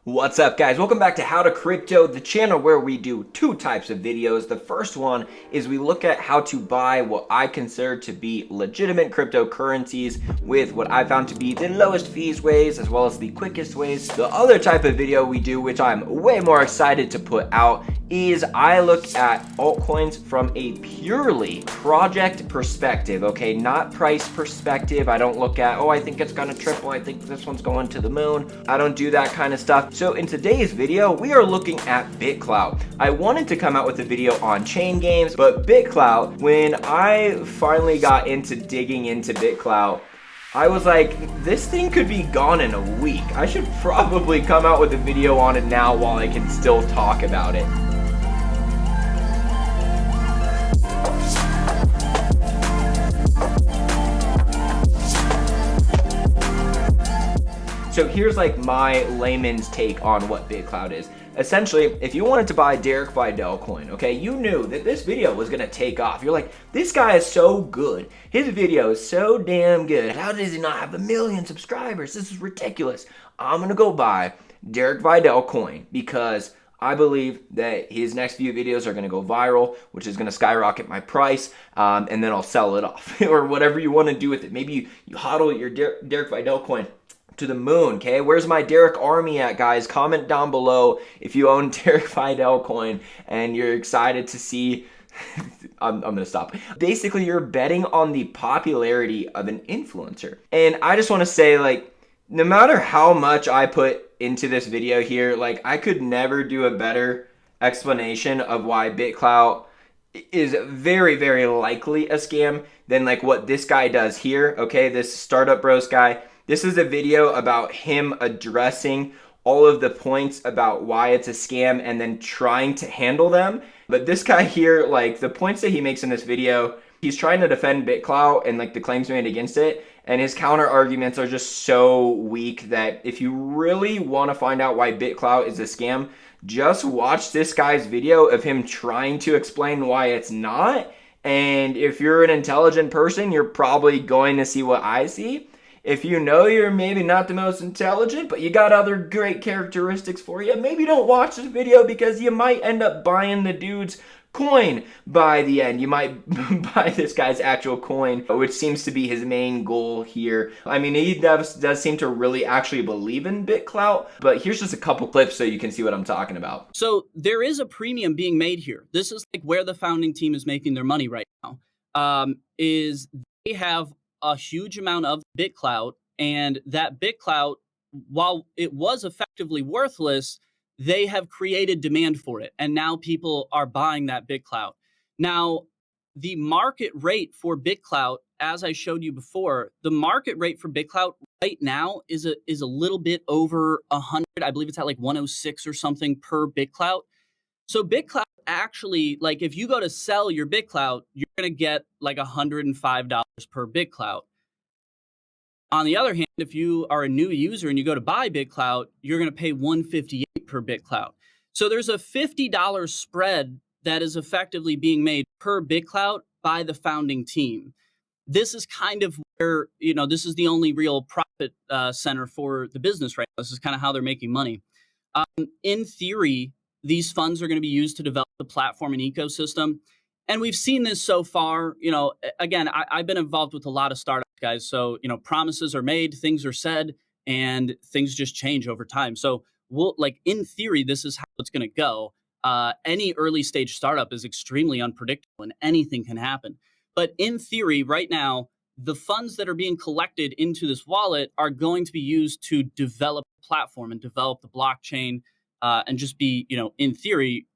What's up, guys? Welcome back to How to Crypto, the channel where we do two types of videos. The first one is we look at how to buy what I consider to be legitimate cryptocurrencies with what I found to be the lowest fees ways as well as the quickest ways. The other type of video we do, which I'm way more excited to put out, is I look at altcoins from a purely project perspective, okay? Not price perspective. I don't look at, oh, I think it's gonna triple, I think this one's going to the moon. I don't do that kind of stuff. So in today's video, we are looking at BitClout. I wanted to come out with a video on chain games, but BitClout, when I finally got into digging into BitClout, I was like, this thing could be gone in a week. I should probably come out with a video on it now while I can still talk about it. So here's like my layman's take on what BitClout is. Essentially, if you wanted to buy Derek Videll coin, okay, you knew that this video was gonna take off. You're like, this guy is so good. His video is so damn good. How does he not have 1 million subscribers? This is ridiculous. I'm gonna go buy Derek Videll coin because I believe that his next few videos are gonna go viral, which is gonna skyrocket my price, and then I'll sell it off or whatever you wanna do with it. Maybe you hodl your Derek Videll coin to the moon, okay? Where's my Derek army at, guys? Comment down below if you own Derek Videll coin and you're excited to see. I'm gonna stop. Basically, you're betting on the popularity of an influencer. And I just wanna say, like, no matter how much I put into this video here, like, I could never do a better explanation of why BitClout is very, very likely a scam than like what this guy does here, okay? This Startup Bros guy. This is a video about him addressing all of the points about why it's a scam and then trying to handle them. But this guy here, like the points that he makes in this video, he's trying to defend BitClout and like the claims made against it. And his counter arguments are just so weak that if you really want to find out why BitClout is a scam, just watch this guy's video of him trying to explain why it's not. And if you're an intelligent person, you're probably going to see what I see. If you know you're maybe not the most intelligent, but you got other great characteristics for you, maybe don't watch this video because you might end up buying the dude's coin by the end. You might buy this guy's actual coin, which seems to be his main goal here. I mean, he does seem to really actually believe in BitClout, but here's just a couple clips so you can see what I'm talking about. So there is a premium being made here. This is like where the founding team is making their money right now, is they have a huge amount of BitClout, and that BitClout, while it was effectively worthless, they have created demand for it, and now people are buying that BitClout. Now, the market rate for BitClout, as I showed you before, the market rate for BitClout right now is a little bit over 100. I believe it's at like 106 or something per BitClout. So BitClout actually, like if you go to sell your BitClout, you're going to get like $105 per BitClout. On the other hand, if you are a new user and you go to buy BitClout, you're going to pay $158 per BitClout. So there's a $50 spread that is effectively being made per BitClout by the founding team. This is kind of where, this is the only real profit center for the business right now. This is kind of how they're making money. In theory, these funds are going to be used to develop the platform and ecosystem. And we've seen this so far. Again, I've been involved with a lot of startups, guys. So, promises are made, things are said, and things just change over time. So in theory, this is how it's going to go. Any early stage startup is extremely unpredictable and anything can happen. But in theory, right now, the funds that are being collected into this wallet are going to be used to develop the platform and develop the blockchain. And just be, in theory,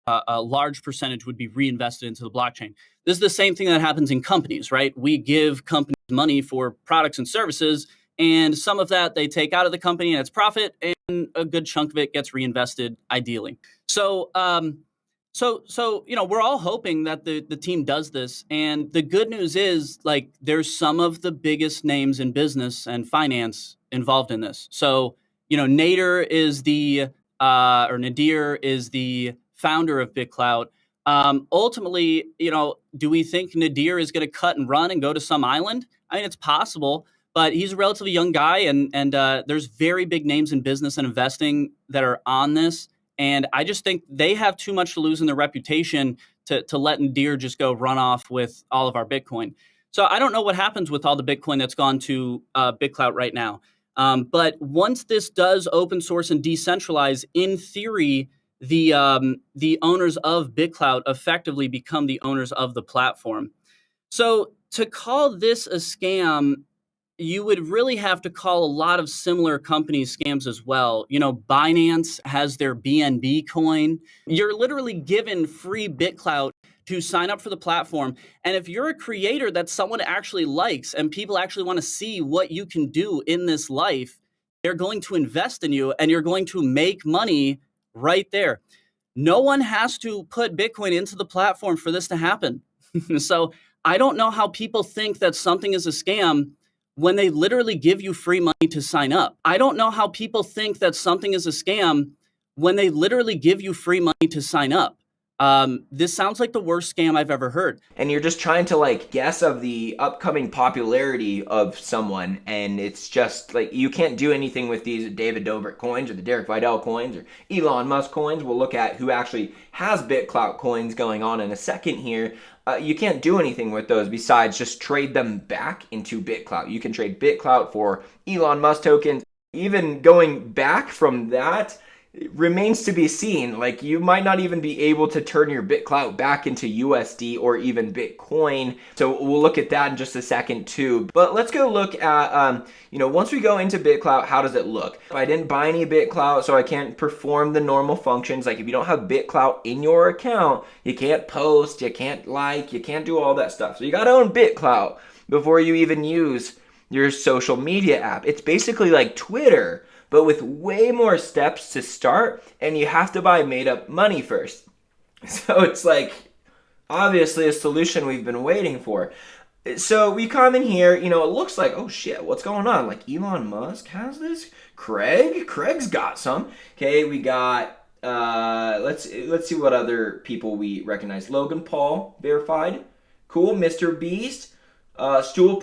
a large percentage would be reinvested into the blockchain. This is the same thing that happens in companies, right? We give companies money for products and services, and some of that they take out of the company and it's profit, and a good chunk of it gets reinvested, ideally. So, we're all hoping that the team does this. And the good news is, like, there's some of the biggest names in business and finance involved in this. So, Nadir is Nadir is the founder of BitClout. Ultimately, do we think Nadir is going to cut and run and go to some island? I mean, it's possible, But he's a relatively young guy, and there's very big names in business and investing that are on this. And I just think they have too much to lose in their reputation to let Deere just go run off with all of our Bitcoin. So I don't know what happens with all the Bitcoin that's gone to BitClout right now. But once this does open source and decentralize, in theory, the owners of BitClout effectively become the owners of the platform. So to call this a scam, you would really have to call a lot of similar companies scams as well. You know, Binance has their BNB coin. You're literally given free BitClout to sign up for the platform. And if you're a creator that someone actually likes and people actually want to see what you can do in this life, they're going to invest in you and you're going to make money right there. No one has to put Bitcoin into the platform for this to happen. So I don't know how people think that something is a scam when they literally give you free money to sign up. I don't know how people think that something is a scam when they literally give you free money to sign up. This sounds like the worst scam I've ever heard. And you're just trying to like guess of the upcoming popularity of someone, and it's just like you can't do anything with these David Dobrik coins or the Derek Videll coins or Elon Musk coins. We'll look at who actually has BitClout coins going on in a second here. You can't do anything with those besides just trade them back into BitClout. You can trade BitClout for Elon Musk tokens. Even going back from that, it remains to be seen. Like, you might not even be able to turn your BitClout back into USD or even Bitcoin. So we'll look at that in just a second too. But let's go look at, once we go into BitClout, how does it look? I didn't buy any BitClout, so I can't perform the normal functions. Like, if you don't have BitClout in your account, you can't post, you can't like, you can't do all that stuff. So you gotta own BitClout before you even use your social media app. It's basically like Twitter, but with way more steps to start, and you have to buy made-up money first. So it's like, obviously a solution we've been waiting for. So we come in here, it looks like, oh shit, what's going on? Like, Elon Musk has this? Craig's got some. Okay, we got, let's see what other people we recognize. Logan Paul, verified. Cool, Mr. Beast, Stool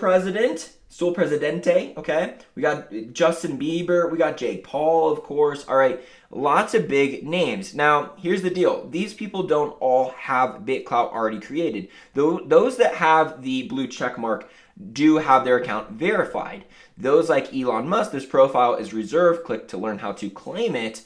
Presidente, okay? We got Justin Bieber, we got Jake Paul, of course. All right, lots of big names. Now, here's the deal. These people don't all have BitClout already created. Those that have the blue check mark do have their account verified. Those like Elon Musk, this profile is reserved. Click to learn how to claim it.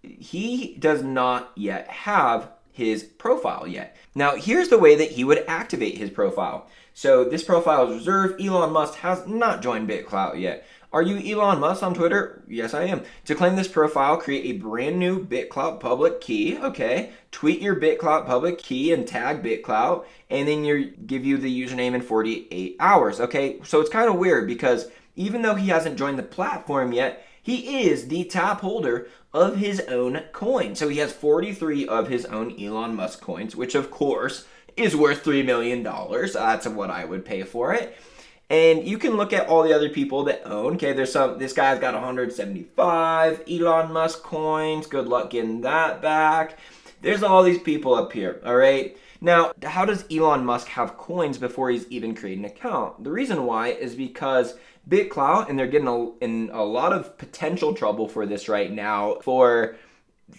He does not yet have his profile yet. Now, here's the way that he would activate his profile. So this profile is reserved. Elon Musk has not joined BitClout yet. Are you Elon Musk on Twitter? Yes, I am. To claim this profile, create a brand new BitClout public key. Okay. Tweet your BitClout public key and tag BitClout, and then give you the username in 48 hours. Okay. So it's kind of weird because even though he hasn't joined the platform yet, he is the top holder of his own coin. So he has 43 of his own Elon Musk coins, which of course is worth $3 million. That's what I would pay for it. And you can look at all the other people that own. Okay, this guy's got 175 Elon Musk coins. Good luck getting that back. There's all these people up here, all right? Now, how does Elon Musk have coins before he's even created an account? The reason why is because BitClout, and they're getting in a lot of potential trouble for this right now, for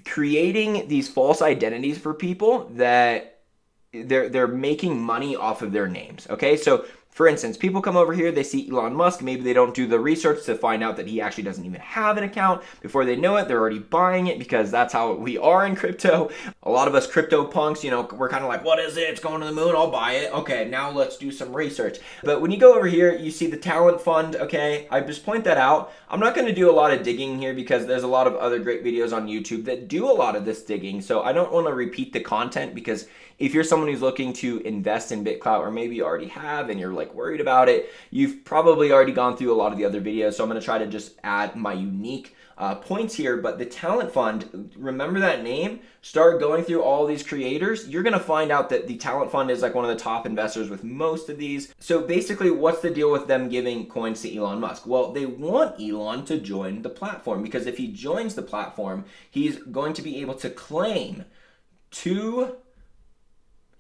creating these false identities for people that they're making money off of their names. Okay, so for instance, people come over here, they see Elon Musk, maybe they don't do the research to find out that he actually doesn't even have an account. Before they know it, they're already buying it because that's how we are in crypto. A lot of us crypto punks, we're kind of like, what is it? It's going to the moon, I'll buy it. Okay, now let's do some research. But when you go over here, you see the talent fund, okay? I just point that out. I'm not going to do a lot of digging here because there's a lot of other great videos on YouTube that do a lot of this digging. So I don't want to repeat the content because if you're someone who's looking to invest in BitClout, or maybe you already have and you're like worried about it, you've probably already gone through a lot of the other videos. So I'm going to try to just add my unique points here. But the talent fund, remember that name, start going through all these creators. You're going to find out that the talent fund is like one of the top investors with most of these. So basically, what's the deal with them giving coins to Elon Musk? Well, they want Elon to join the platform because if he joins the platform, he's going to be able to claim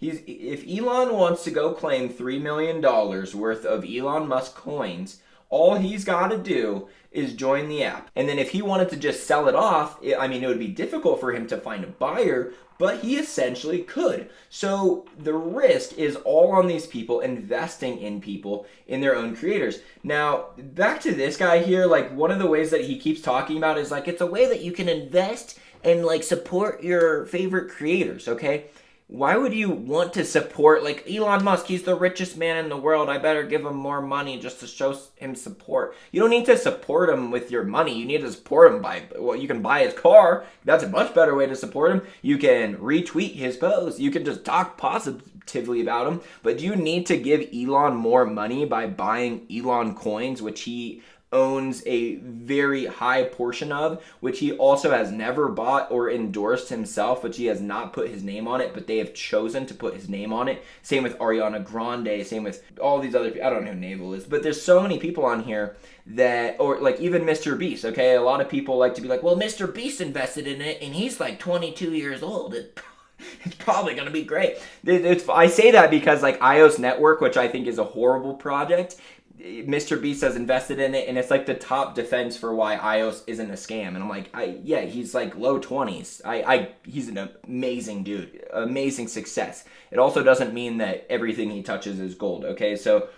if Elon wants to go claim $3 million worth of Elon Musk coins, All he's got to do is join the app. And then if he wanted to just sell it off, it would be difficult for him to find a buyer, but he essentially could. So the risk is all on these people investing in people, in their own creators. Now, back to this guy here, like one of the ways that he keeps talking about is like, it's a way that you can invest and like support your favorite creators, okay? Why would you want to support, like, Elon Musk? He's the richest man in the world. I better give him more money just to show him support. You don't need to support him with your money. You need to support him by, well, you can buy his car. That's a much better way to support him. You can retweet his posts. You can just talk positively about him. But do you need to give Elon more money by buying Elon coins, which he owns a very high portion of, which he also has never bought or endorsed himself, which he has not put his name on it, but they have chosen to put his name on it. Same with Ariana Grande, same with all these other people. I don't know who Navel is, but there's so many people on here that, or like even Mr. Beast, okay? A lot of people like to be like, well, Mr. Beast invested in it, and he's like 22 years old. It's probably going to be great. I say that because like iOS Network, which I think is a horrible project, Mr. Beast has invested in it, and it's like the top defense for why iOS isn't a scam. And I'm like, yeah, he's like low 20s. He's an amazing dude, amazing success. It also doesn't mean that everything he touches is gold, okay? So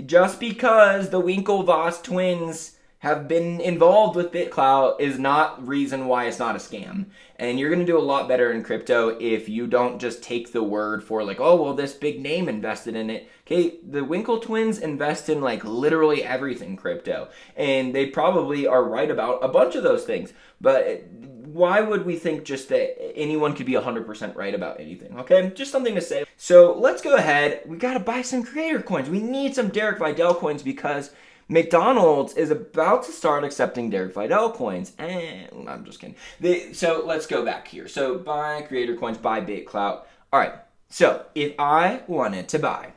just because the Winklevoss twins have been involved with BitClout is not reason why it's not a scam. And you're going to do a lot better in crypto if you don't just take the word for like, oh, well, this big name invested in it. Okay, the Winkle twins invest in like literally everything crypto. And they probably are right about a bunch of those things. But why would we think just that anyone could be 100% right about anything? Okay, just something to say. So let's go ahead. We got to buy some creator coins. We need some Derek Videll coins because McDonald's is about to start accepting Derek Videll coins. And I'm just kidding. So let's go back here. So buy creator coins, buy BitClout. All right. So if I wanted to buy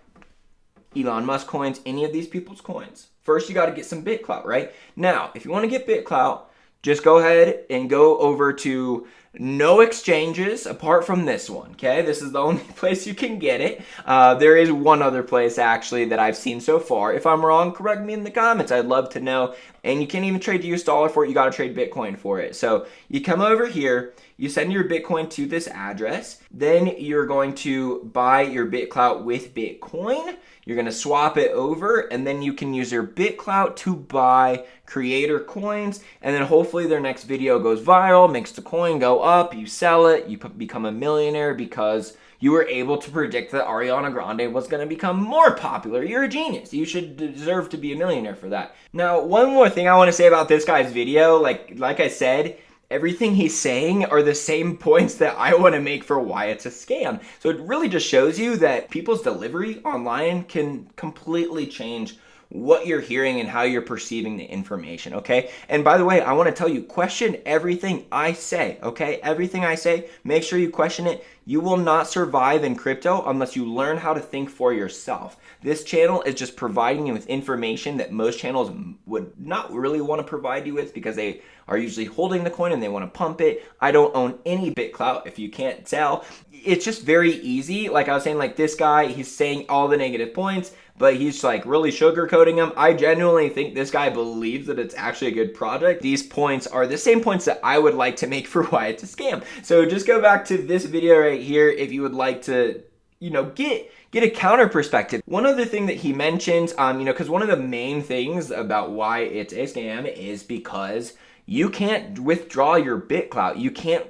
Elon Musk coins, any of these people's coins, first you got to get some BitClout, right? Now, if you want to get BitClout, just go ahead and go over to no exchanges apart from this one, okay? This is the only place you can get it. There is one other place, actually, that I've seen so far. If I'm wrong, correct me in the comments. I'd love to know. And you can't even trade the US dollar for it. You got to trade Bitcoin for it. So you come over here. You send your Bitcoin to this address. Then you're going to buy your BitClout with Bitcoin. You're going to swap it over, and then you can use your BitClout to buy creator coins, and then hopefully their next video goes viral, makes the coin go up, you sell it, you become a millionaire because you were able to predict that Ariana Grande was going to become more popular. You're a genius. You should deserve to be a millionaire for that. Now, one more thing I want to say about this guy's video, like I said, everything he's saying are the same points that I want to make for why it's a scam. So it really just shows you that people's delivery online can completely change what you're hearing and how you're perceiving the information, okay? And by the way, I want to tell you, question everything I say, okay? Everything I say, make sure you question it. You will not survive in crypto unless you learn how to think for yourself. This channel is just providing you with information that most channels would not really want to provide you with because they are usually holding the coin and they want to pump it. I don't own any BitClout, if you can't tell. It's just very easy. Like I was saying, like this guy, he's saying all the negative points, but he's like really sugarcoating them. I genuinely think this guy believes that it's actually a good project. These points are the same points that I would like to make for why it's a scam. So just go back to this video right here if you would like to, get a counter perspective. One other thing that he mentions, because one of the main things about why it's a scam is because you can't withdraw your BitClout. You can't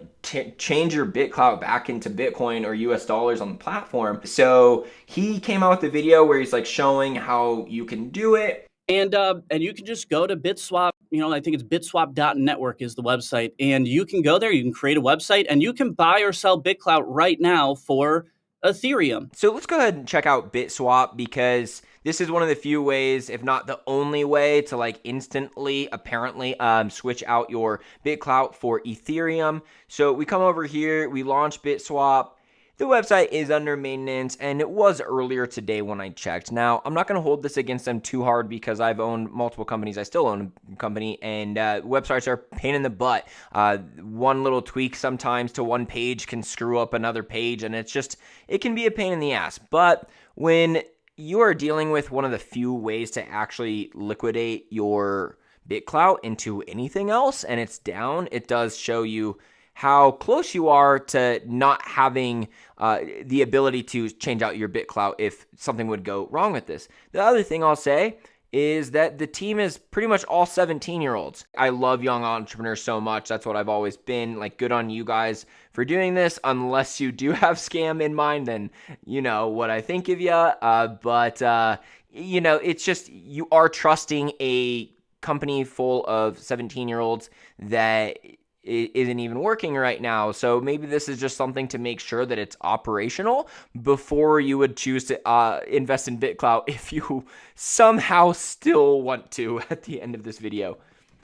change your BitClout back into Bitcoin or US dollars on the platform. So he came out with a video where he's like showing how you can do it. And you can just go to BitSwap. I think it's bitswap.network is the website. And you can go there, you can create a website, and you can buy or sell BitClout right now for Ethereum. So let's go ahead and check out BitSwap because this is one of the few ways, if not the only way, to like instantly, apparently, switch out your BitClout for Ethereum. So we come over here, we launch BitSwap. The website is under maintenance, and it was earlier today when I checked. Now, I'm not going to hold this against them too hard because I've owned multiple companies. I still own a company, and websites are a pain in the butt. One little tweak sometimes to one page can screw up another page, and it can be a pain in the ass. But when you are dealing with one of the few ways to actually liquidate your BitClout into anything else, and it's down. It does show you how close you are to not having the ability to change out your BitClout if something would go wrong with this. The other thing I'll say is that the team is pretty much all 17-year-olds. I love young entrepreneurs so much. That's what I've always been. Like, good on you guys for doing this. Unless you do have scam in mind, then you know what I think of you. But you know, it's just you are trusting a company full of 17-year-olds that isn't even working right now. So maybe this is just something to make sure that it's operational before you would choose to invest in BitClout if you somehow still want to at the end of this video.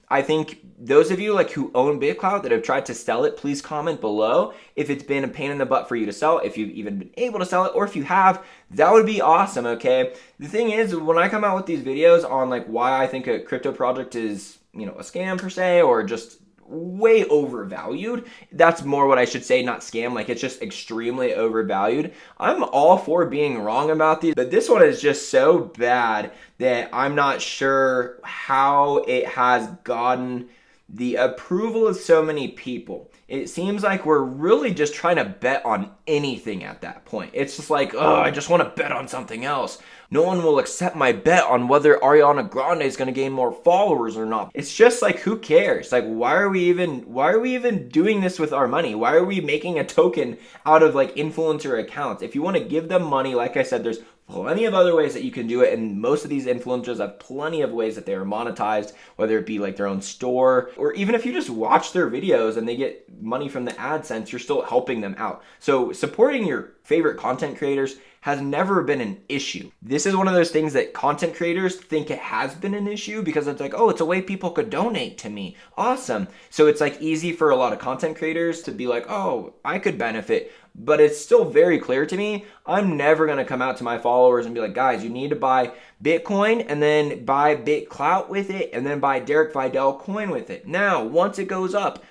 I think those of you who own BitClout that have tried to sell it, please comment below if it's been a pain in the butt for you to sell, if you've even been able to sell it, or if you have, that would be awesome, okay? The thing is, when I come out with these videos on why I think a crypto project is, a scam per se, or just way overvalued. That's more what I should say, not scam. It's just extremely overvalued. I'm all for being wrong about these, but this one is just so bad that I'm not sure how it has gotten the approval of so many people. It seems like we're really just trying to bet on anything at that point. It's just oh, I just want to bet on something else. No one will accept my bet on whether Ariana Grande is going to gain more followers or not. It's just who cares? Why are we even doing this with our money? Why are we making a token out of influencer accounts? If you want to give them money, like I said, there's plenty of other ways that you can do it, and most of these influencers have plenty of ways that they are monetized, whether it be their own store, or even if you just watch their videos and they get money from the AdSense, you're still helping them out. So supporting your favorite content creators has never been an issue. This is one of those things that content creators think it has been an issue because it's oh, it's a way people could donate to me. Awesome. So it's easy for a lot of content creators to be oh, I could benefit. But it's still very clear to me, I'm never going to come out to my followers and be guys, you need to buy Bitcoin and then buy BitClout with it and then buy Derek Videll coin with it. Now, once it goes up,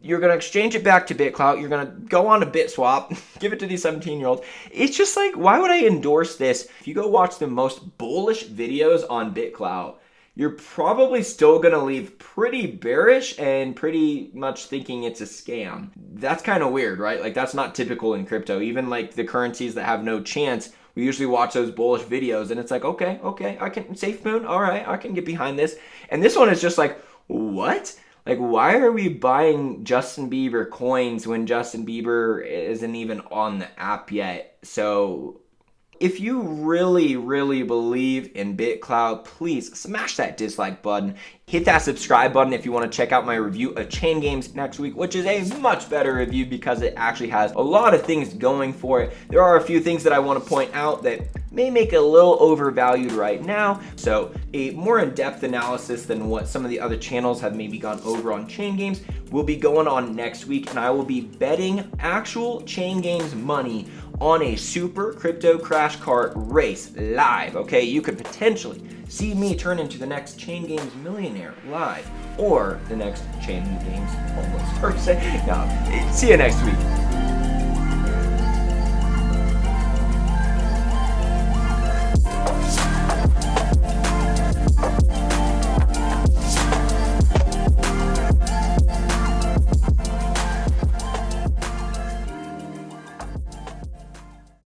you're going to exchange it back to BitClout. You're going to go on to BitSwap, give it to these 17-year-olds. It's just why would I endorse this? If you go watch the most bullish videos on BitClout, you're probably still going to leave pretty bearish and pretty much thinking it's a scam. That's kind of weird, right? That's not typical in crypto. Even the currencies that have no chance, we usually watch those bullish videos and it's okay, I can, SafeMoon, all right, I can get behind this. And this one is just what? Why are we buying Justin Bieber coins when Justin Bieber isn't even on the app yet? So if you really, really believe in BitClout, please smash that dislike button. Hit that subscribe button if you want to check out my review of Chain Games next week, which is a much better review because it actually has a lot of things going for it. There are a few things that I want to point out that may make it a little overvalued right now. So a more in-depth analysis than what some of the other channels have maybe gone over on Chain Games will be going on next week, and I will be betting actual Chain Games money on a super crypto crash cart race live. Okay, you could potentially see me turn into the next Chain Games millionaire live, or the next Chain Games homeless person. No, see you next week.